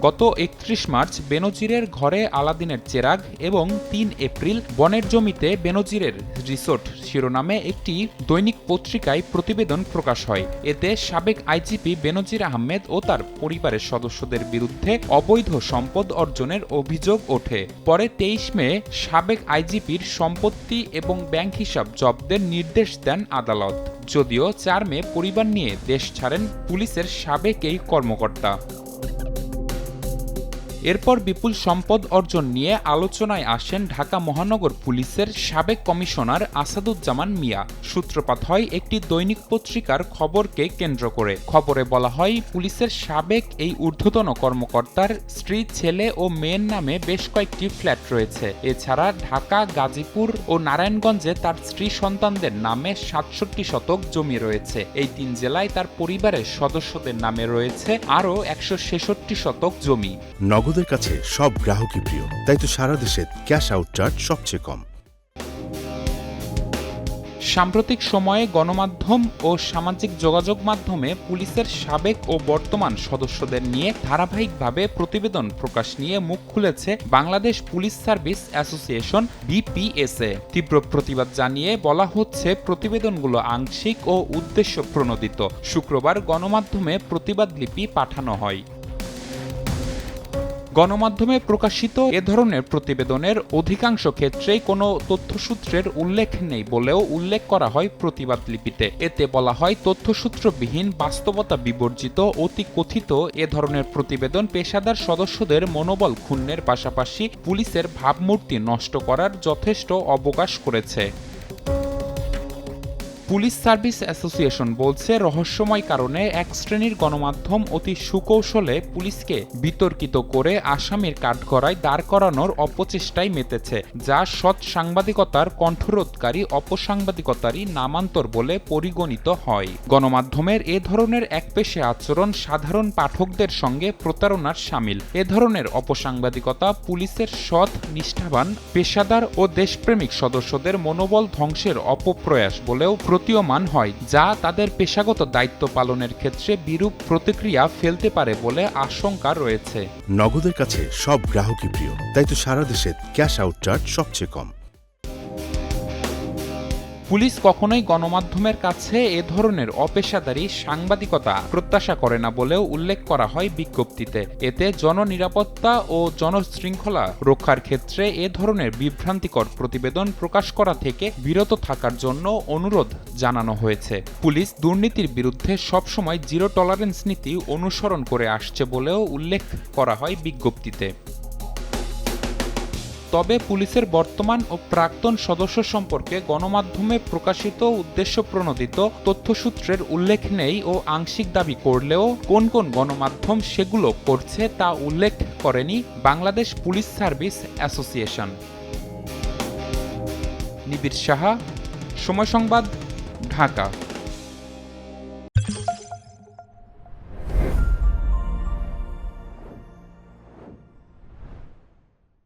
গত ৩১ মার্চ বেনজিরের ঘরে আলাদিনের চেরাগ এবং ৩ এপ্রিল বনের জমিতে বেনজিরের রিসোর্ট শিরোনামে একটি দৈনিক পত্রিকায় প্রতিবেদন প্রকাশ হয়। এতে সাবেক আইজিপি বেনজির আহমেদ ও তার পরিবারের সদস্যদের বিরুদ্ধে অবৈধ সম্পদ অর্জনের অভিযোগ ওঠে। পরে ২৩ মে সাবেক আইজিপির সম্পত্তি এবং ব্যাংক হিসাব জব্দের নির্দেশ দেন আদালত। যদিও ৪ মে পরিবার নিয়ে দেশ ছাড়েন পুলিশের সাবেক এই কর্মকর্তা। এরপর বিপুল সম্পদ অর্জন নিয়ে আলোচনায় আসেন ঢাকা মহানগর পুলিশের সাবেক কমিশনার আসাদুজ্জামান মিয়া। সূত্রপাত হয় একটি দৈনিক পত্রিকার খবরকে কেন্দ্র করে। খবরে বলা হয়, পুলিশের সাবেক এই ঊর্ধ্বতন কর্মকর্তার স্ত্রী, ছেলে ও মেয়ের নামে বেশ কয়েকটি ফ্ল্যাট রয়েছে। এছাড়া ঢাকা, গাজীপুর ও নারায়ণগঞ্জে তার স্ত্রী সন্তানদের নামে ৬৭ শতক জমি রয়েছে। এই ৩ জেলায় তার পরিবারের সদস্যদের নামে রয়েছে আরও ১৬৬ শতক জমি। নগদের কাছে সব গ্রাহকই প্রিয়, তাই তো সারা দেশে ক্যাশ আউট চার্জ সবচেয়ে কম। সাম্প্রতিক সময়ে গণমাধ্যম ও সামাজিক যোগাযোগ মাধ্যমে পুলিশের সাবেক ও বর্তমান সদস্যদের নিয়ে ধারাবাহিকভাবে প্রতিবেদন প্রকাশ নিয়ে মুখ খুলেছে Bangladesh police service association BPSA। তীব্র প্রতিবাদ জানিয়ে বলা হচ্ছে, প্রতিবেদনগুলো আংশিক ও উদ্দেশ্য প্রণোদিত। শুক্রবার গণমাধ্যমে প্রতিবাদ লিপি পাঠানো হয়। গণমাধ্যমে প্রকাশিত এ ধরনের প্রতিবেদনের অধিকাংশ ক্ষেত্রেই কোনো তথ্যসূত্রের উল্লেখ নেই বলেও উল্লেখ করা হয় প্রতিবাদ লিপিতে। এতে বলা হয়, তথ্যসূত্রবিহীন, বাস্তবতা বিবর্জিত, অতি কথিত এ ধরনের প্রতিবেদন পেশাদার সদস্যদের মনোবল ক্ষুণ্ণের পাশাপাশি পুলিশের ভাবমূর্তি নষ্ট করার যথেষ্ট অবকাশ করেছে। পুলিশ সার্ভিস অ্যাসোসিয়েশন বলছে, রহস্যময় কারণে এক শ্রেণীর গণমাধ্যম অতি সুকৌশলে পুলিশকে বিতর্কিত করে আসামির কাঠগড়ায় দাঁড় করানোর অপচেষ্টায় মেতেছে, যা সৎ সাংবাদিকতার কণ্ঠরোধকারী অপসাংবাদিকতারই নামান্তর বলে পরিগণিত হয়। গণমাধ্যমের এ ধরনের একপেশে আচরণ সাধারণ পাঠকদের সঙ্গে প্রতারণার শামিল। এ ধরনের অপসাংবাদিকতা পুলিশের সৎ, নিষ্ঠাবান, পেশাদার ও দেশপ্রেমিক সদস্যদের মনোবল ধ্বংসের অপপ্রয়াস বলেও প্রতীয়মান হয়, যা তাদের পেশাগত দায়িত্ব পালনের ক্ষেত্রে বিরূপ প্রতিক্রিয়া ফেলতে পারে বলে আশঙ্কা রয়েছে। নগদের কাছে সব গ্রাহকই প্রিয়, তাই তো সারা দেশে ক্যাশ আউট চার্জ সবচেয়ে কম। পুলিশ কখনোই গণমাধ্যমের কাছে এ ধরনের অপেশাদারী সাংবাদিকতা প্রত্যাশা করে না বলেও উল্লেখ করা হয় বিজ্ঞপ্তিতে। এতে জননিরাপত্তা ও জনশৃঙ্খলা রক্ষার ক্ষেত্রে এ ধরনের বিভ্রান্তিকর প্রতিবেদন প্রকাশ করা থেকে বিরত থাকার জন্য অনুরোধ জানানো হয়েছে। পুলিশ দুর্নীতির বিরুদ্ধে সবসময় জিরো টলারেন্স নীতি অনুসরণ করে আসছে বলেও উল্লেখ করা হয় বিজ্ঞপ্তিতে। তবে পুলিশের বর্তমান ও প্রাক্তন সদস্য সম্পর্কে গণমাধ্যমে প্রকাশিত উদ্দেশ্যপ্রণোদিত তথ্যসূত্রের উল্লেখ নেই ও আংশিক দাবি করলেও কোন কোন গণমাধ্যম সেগুলো করছে তা উল্লেখ করেনি বাংলাদেশ পুলিশ সার্ভিস অ্যাসোসিয়েশন। নিবিড় সাহা, সময় সংবাদ, ঢাকা।